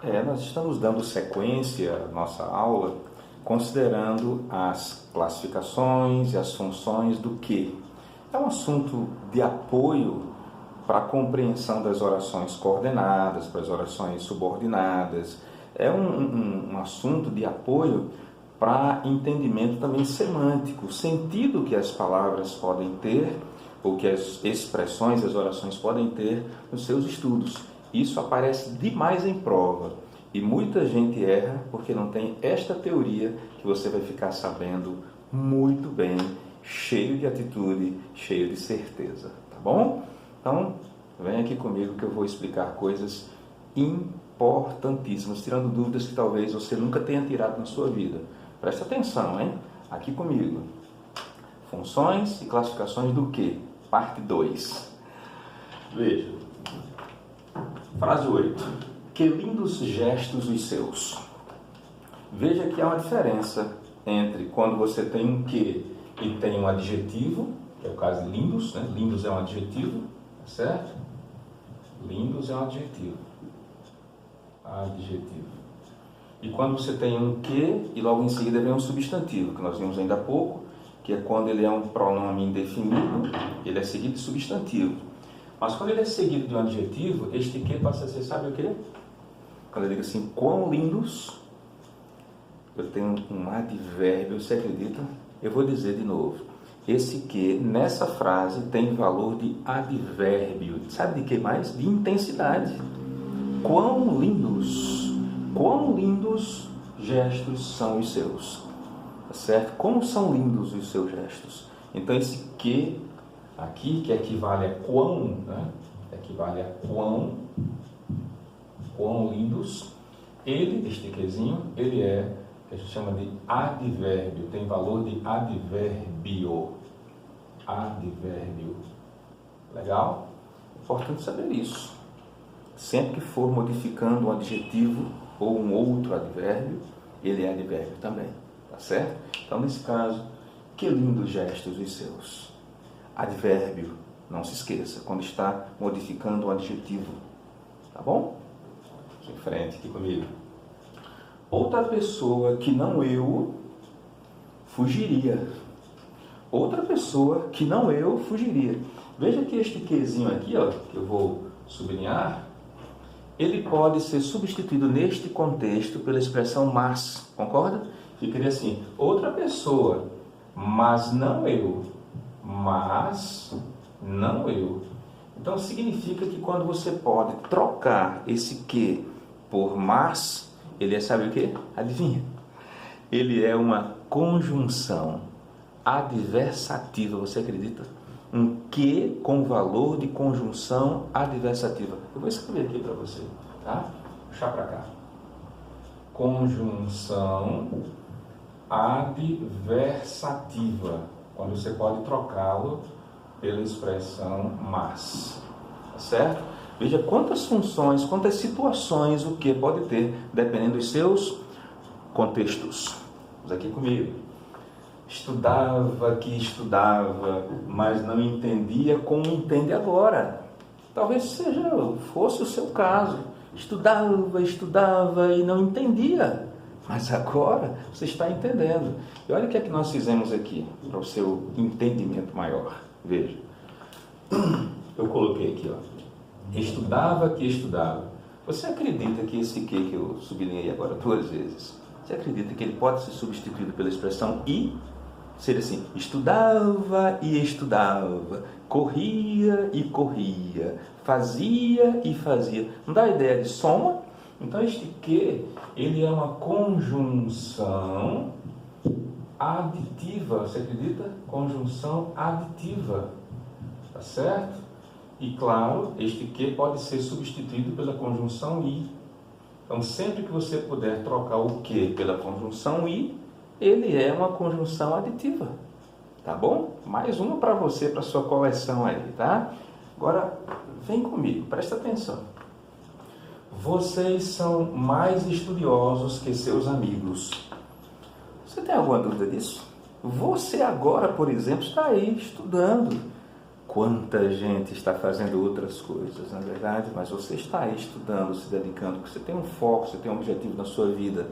Nós estamos dando sequência à nossa aula considerando as classificações e as funções do que. É um assunto de apoio para a compreensão das orações coordenadas, para as orações subordinadas. É um assunto de apoio para entendimento também semântico, o sentido que as palavras podem ter, ou que as expressões, as orações podem ter nos seus estudos. Isso aparece demais em prova e muita gente erra porque não tem esta teoria que você vai ficar sabendo muito bem, cheio de atitude, cheio de certeza, tá bom? Então, vem aqui comigo que eu vou explicar coisas importantíssimas, tirando dúvidas que talvez você nunca tenha tirado na sua vida. Presta atenção, hein? Aqui comigo. Funções e classificações do que? Parte 2. Veja. Frase 8. Que lindos gestos os seus. Veja que há uma diferença entre quando você tem um que e tem um adjetivo, que é o caso de lindos, né? Lindos é um adjetivo, tá certo? Lindos é um adjetivo. Adjetivo. E quando você tem um que e logo em seguida vem um substantivo, que nós vimos ainda há pouco, que é quando ele é um pronome indefinido, ele é seguido de substantivo. Mas quando ele é seguido de um adjetivo, este que passa a ser, sabe o quê? Quando eu digo assim, quão lindos, eu tenho um advérbio, você acredita? Eu vou dizer de novo. Esse que, nessa frase, tem valor de advérbio. Sabe de que mais? De intensidade. Quão lindos gestos são os seus. Tá certo? Como são lindos os seus gestos. Então, esse que aqui, que equivale a quão, né? Equivale a quão lindos, este quezinho, ele é, que a gente chama de advérbio, tem valor de advérbio. Advérbio. Legal? Importante saber isso. Sempre que for modificando um adjetivo ou um outro advérbio, ele é advérbio também. Tá certo? Então, nesse caso, que lindos gestos os seus. Advérbio, não se esqueça, quando está modificando um adjetivo. Tá bom? Aqui em frente, aqui comigo. Outra pessoa que não eu fugiria. Outra pessoa que não eu fugiria. Veja que este quezinho aqui, ó, que eu vou sublinhar, ele pode ser substituído neste contexto pela expressão mas. Concorda? Ficaria assim, outra pessoa, mas não eu. Mas não eu. Então significa que quando você pode trocar esse que por mas, ele é, sabe o que? Adivinha? Ele é uma conjunção adversativa, você acredita? Um que com valor de conjunção adversativa. Eu vou escrever aqui para você, tá? Vou puxar para cá. Conjunção adversativa, quando você pode trocá-lo pela expressão mas, tá certo? Veja quantas funções, quantas situações o que pode ter, dependendo dos seus contextos. Vamos aqui comigo. Estudava que estudava, mas não entendia como entende agora. Talvez fosse o seu caso. Estudava e não entendia. Mas agora você está entendendo. E olha o que é que nós fizemos aqui, para o seu entendimento maior. Veja. Eu coloquei aqui, ó. Estudava que estudava. Você acredita que esse que eu sublinhei agora 2 vezes, você acredita que ele pode ser substituído pela expressão e? Seria assim, estudava e estudava, corria e corria, fazia e fazia. Não dá a ideia de soma? Então este que, ele é uma conjunção aditiva, você acredita? Conjunção aditiva, tá certo? E claro, este que pode ser substituído pela conjunção i. Então sempre que você puder trocar o que pela conjunção i, ele é uma conjunção aditiva, tá bom? Mais uma para você, para sua coleção aí, tá? Agora, vem comigo, presta atenção. Vocês são mais estudiosos que seus amigos. Você tem alguma dúvida disso? Você agora, por exemplo, está aí estudando. Quanta gente está fazendo outras coisas, na verdade, mas você está aí estudando, se dedicando, porque você tem um foco, você tem um objetivo na sua vida,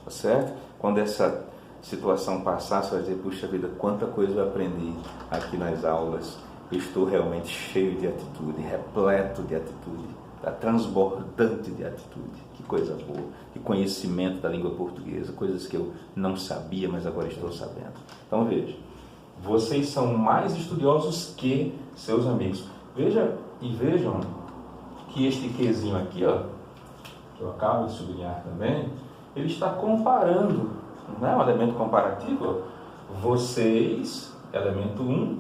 tá certo? Quando essa situação passar, você vai dizer, puxa vida, quanta coisa eu aprendi aqui nas aulas, eu estou realmente cheio de atitude, repleto de atitude, tá? Transbordante de atitude, que coisa boa, que conhecimento da língua portuguesa, coisas que eu não sabia, mas agora estou sabendo. Então veja, vocês são mais estudiosos que seus amigos. Vejam que este quezinho aqui, ó, que eu acabo de sublinhar também, ele está comparando, não é um elemento comparativo? Ó. Vocês, elemento 1,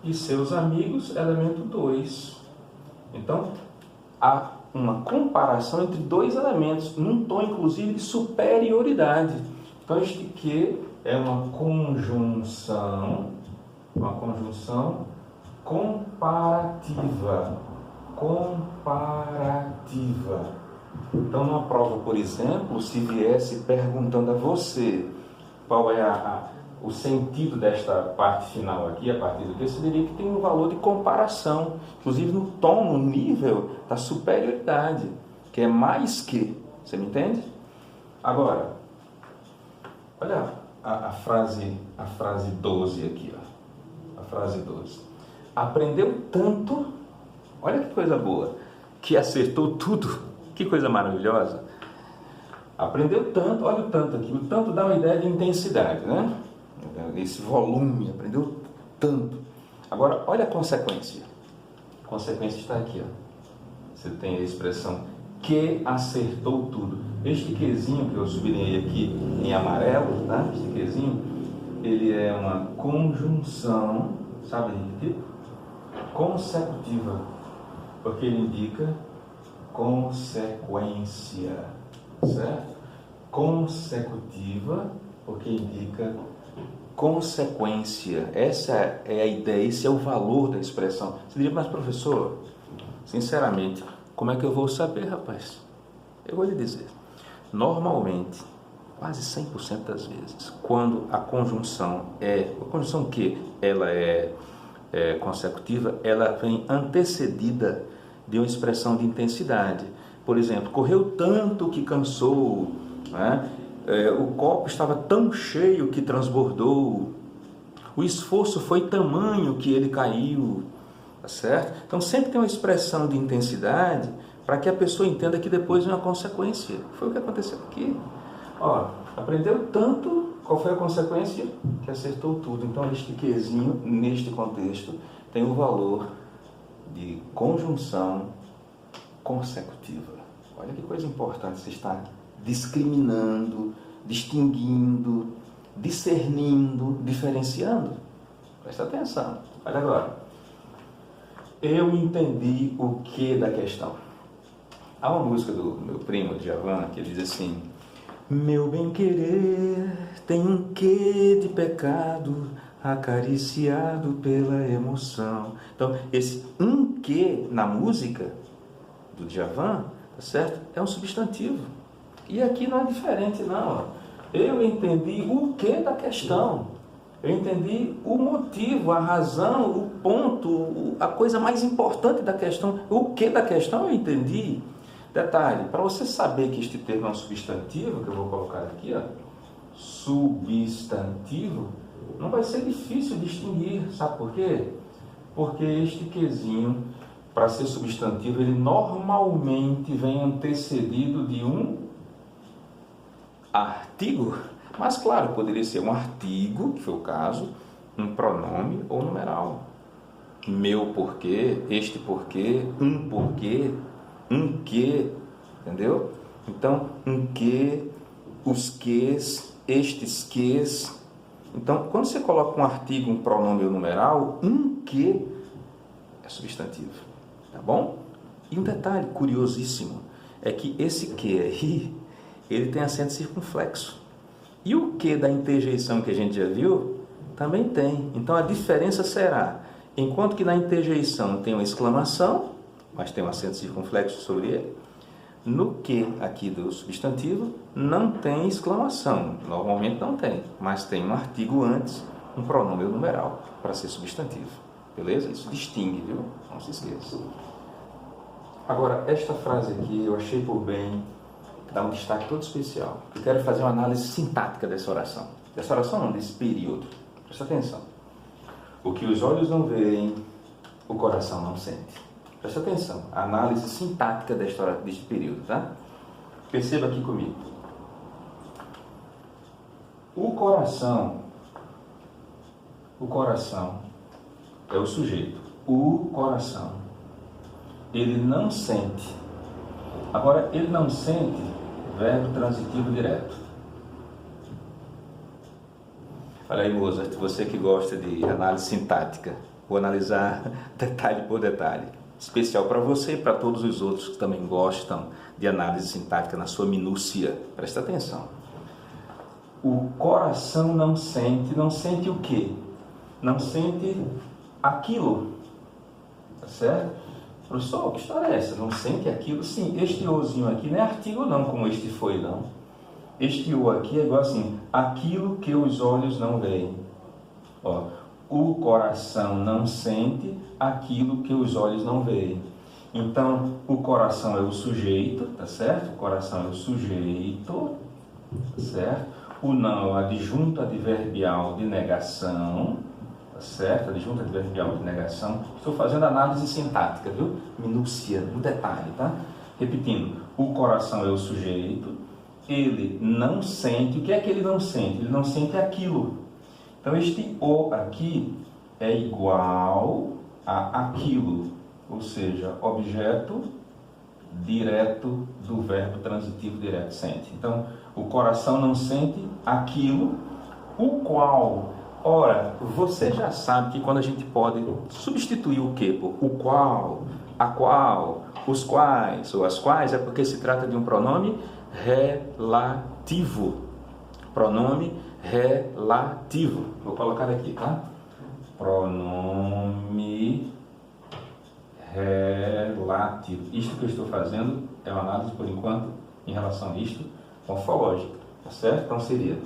e seus amigos, elemento 2. Então, há uma comparação entre dois elementos, num tom, inclusive, de superioridade. Então, este que é uma conjunção comparativa. Então, numa prova, por exemplo, se viesse perguntando a você qual é o sentido desta parte final aqui, a partir do que, você diria que tem um valor de comparação, inclusive no tom, no nível da superioridade, que é mais que. Você me entende? Agora, olha a frase 12 aqui, ó. A frase 12. Aprendeu tanto, olha que coisa boa, que acertou tudo. Que coisa maravilhosa. Aprendeu tanto, olha o tanto aqui. O tanto dá uma ideia de intensidade, né? Esse volume, aprendeu tanto. Agora, olha a consequência. A consequência está aqui, ó. Você tem a expressão que acertou tudo. Este quezinho que eu sublinhei aqui em amarelo, tá? Este quezinho, ele é uma conjunção, sabe de que tipo? Consecutiva, porque ele indica consequência, certo? Consecutiva, porque indica consequência. Essa é a ideia, esse é o valor da expressão. Você diria, mas professor, sinceramente, como é que eu vou saber, rapaz? Eu vou lhe dizer. Normalmente, quase 100% das vezes, quando a conjunção que ela é consecutiva, ela vem antecedida de uma expressão de intensidade. Por exemplo, correu tanto que cansou, né? O copo estava tão cheio que transbordou, o esforço foi tamanho que ele caiu, tá certo? Então sempre tem uma expressão de intensidade para que a pessoa entenda que depois vem uma consequência. Foi o que aconteceu aqui. Ó, aprendeu tanto, qual foi a consequência? Que acertou tudo. Então este quezinho, neste contexto, tem o valor de conjunção consecutiva. Olha que coisa importante, você está discriminando, distinguindo, discernindo, diferenciando. Presta atenção. Olha agora. Eu entendi o que da questão. Há uma música do meu primo, Djavan, que ele diz assim: meu bem-querer tem um quê de pecado acariciado pela emoção. Então, esse um quê na música do Djavan, tá certo? É um substantivo. E aqui não é diferente, não. Eu entendi o que da questão. Eu entendi o motivo, a razão, o ponto, a coisa mais importante da questão. O que da questão eu entendi. Detalhe, para você saber que este termo é um substantivo, que eu vou colocar aqui, ó, substantivo, não vai ser difícil distinguir. Sabe por quê? Porque este quezinho, para ser substantivo, ele normalmente vem antecedido de um artigo, mas claro, poderia ser um artigo, que foi o caso, um pronome ou numeral. Meu porquê, este porquê, um que, entendeu? Então, um que, os ques, estes ques. Então, quando você coloca um artigo, um pronome ou numeral, um que é substantivo, tá bom? E um detalhe curiosíssimo é que esse que aí, ele tem acento circunflexo. E o que da interjeição que a gente já viu, também tem. Então a diferença será, enquanto que na interjeição tem uma exclamação, mas tem um acento circunflexo sobre ele, no que aqui do substantivo não tem exclamação, normalmente não tem, mas tem um artigo antes, um pronome ou numeral para ser substantivo. Beleza? Isso distingue, viu? Não se esqueça. Agora, esta frase aqui eu achei por bem dar um destaque todo especial. Eu quero fazer uma análise sintática dessa oração. Dessa oração não, desse período. Presta atenção. O que os olhos não veem, o coração não sente. Presta atenção. A análise sintática deste período, tá? Perceba aqui comigo. O coração é o sujeito. O coração, ele não sente. Agora, ele não sente, verbo transitivo direto. Olha aí, Mozart, você que gosta de análise sintática, vou analisar detalhe por detalhe. Especial para você e para todos os outros que também gostam de análise sintática na sua minúcia. Presta atenção. O coração não sente o quê? Não sente aquilo. Tá certo? Professor, que história é essa? Não sente aquilo? Sim, este ozinho aqui não é artigo não, como este foi, não. Este o aqui é igual assim, aquilo que os olhos não veem. Ó, o coração não sente aquilo que os olhos não veem. Então, o coração é o sujeito, tá certo? O coração é o sujeito, tá certo? O não é o adjunto adverbial de negação, tá certo? Adjunto adverbial de negação. Estou fazendo análise sintática, viu? Minúcia, no detalhe, tá? Repetindo, o coração é o sujeito, ele não sente. O que é que ele não sente? Ele não sente aquilo. Então, este o aqui é igual a aquilo, ou seja, objeto direto do verbo transitivo direto, sente. Então, o coração não sente aquilo, o qual. Ora, você já sabe que quando a gente pode substituir o que por o qual, a qual, os quais ou as quais, é porque se trata de um pronome relativo. Pronome relativo. Vou colocar aqui, tá? Pronome relativo. Isto que eu estou fazendo é uma análise, por enquanto, em relação a isto, morfológica, tá certo? Então seria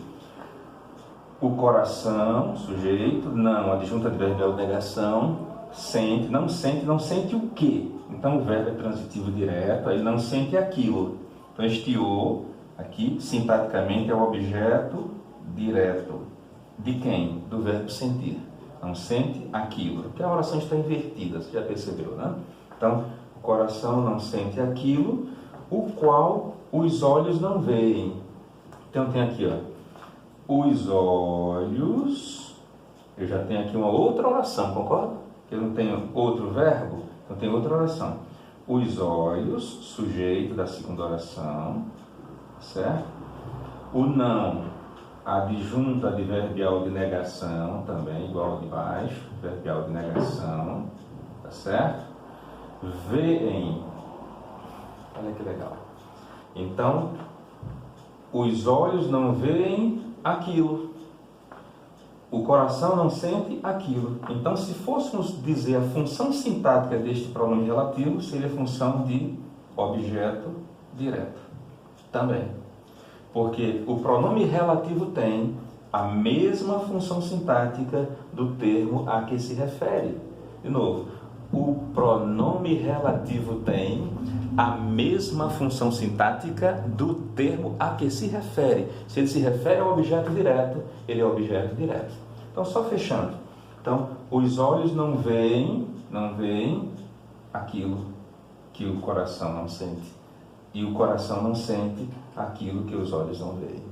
o coração, sujeito, não, adjunto adverbial de negação, sente, não sente o quê? Então o verbo é transitivo direto, aí não sente aquilo. Então este o aqui, sintaticamente, é o objeto direto. De quem? Do verbo sentir. Não sente aquilo. Porque a oração está invertida, você já percebeu, né? Então, o coração não sente aquilo, o qual os olhos não veem. Então tem aqui, ó, os olhos. Eu já tenho aqui uma outra oração, concorda? Eu não tenho outro verbo, então tem outra oração. Os olhos, sujeito da segunda oração, certo? O não, adjunto adverbial de negação, também igual ao de baixo, adverbial de negação, tá certo? Veem, olha que legal. Então, os olhos não veem aquilo, o coração não sente aquilo. Então, se fôssemos dizer a função sintática deste pronome relativo, seria a função de objeto direto também. Porque o pronome relativo tem a mesma função sintática do termo a que se refere. De novo, o pronome relativo tem a mesma função sintática do termo a que se refere. Se ele se refere ao objeto direto, ele é objeto direto. Então, só fechando. Então, os olhos não veem aquilo que o coração não sente. E o coração não sente aquilo que os olhos não veem.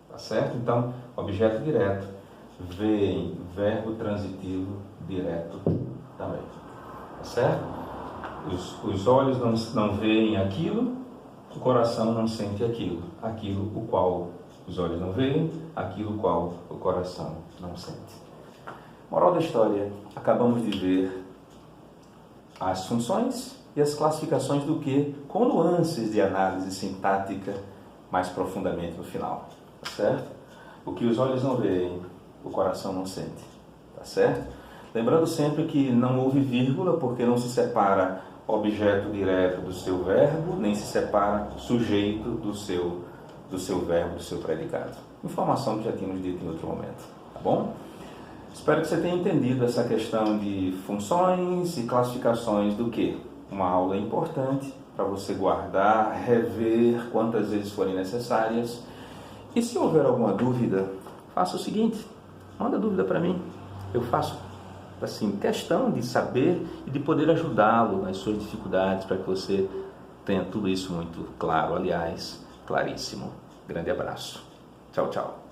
Tá certo? Então, objeto direto. Veem, verbo transitivo direto também. Tá certo? Os olhos não veem aquilo, o coração não sente aquilo. Aquilo o qual os olhos não veem, aquilo o qual o coração não sente. Moral da história, acabamos de ver as funções e as classificações do que, com nuances de análise sintática mais profundamente no final. Tá certo? O que os olhos não veem, o coração não sente. Tá certo? Lembrando sempre que não houve vírgula, porque não se separa objeto direto do seu verbo, nem se separa sujeito do seu verbo, do seu predicado. Informação que já tínhamos dito em outro momento. Tá bom? Espero que você tenha entendido essa questão de funções e classificações do que? Uma aula importante para você guardar, rever quantas vezes forem necessárias. E se houver alguma dúvida, faça o seguinte, manda dúvida para mim. Eu faço assim, questão de saber e de poder ajudá-lo nas suas dificuldades para que você tenha tudo isso muito claro, aliás, claríssimo. Grande abraço. Tchau, tchau.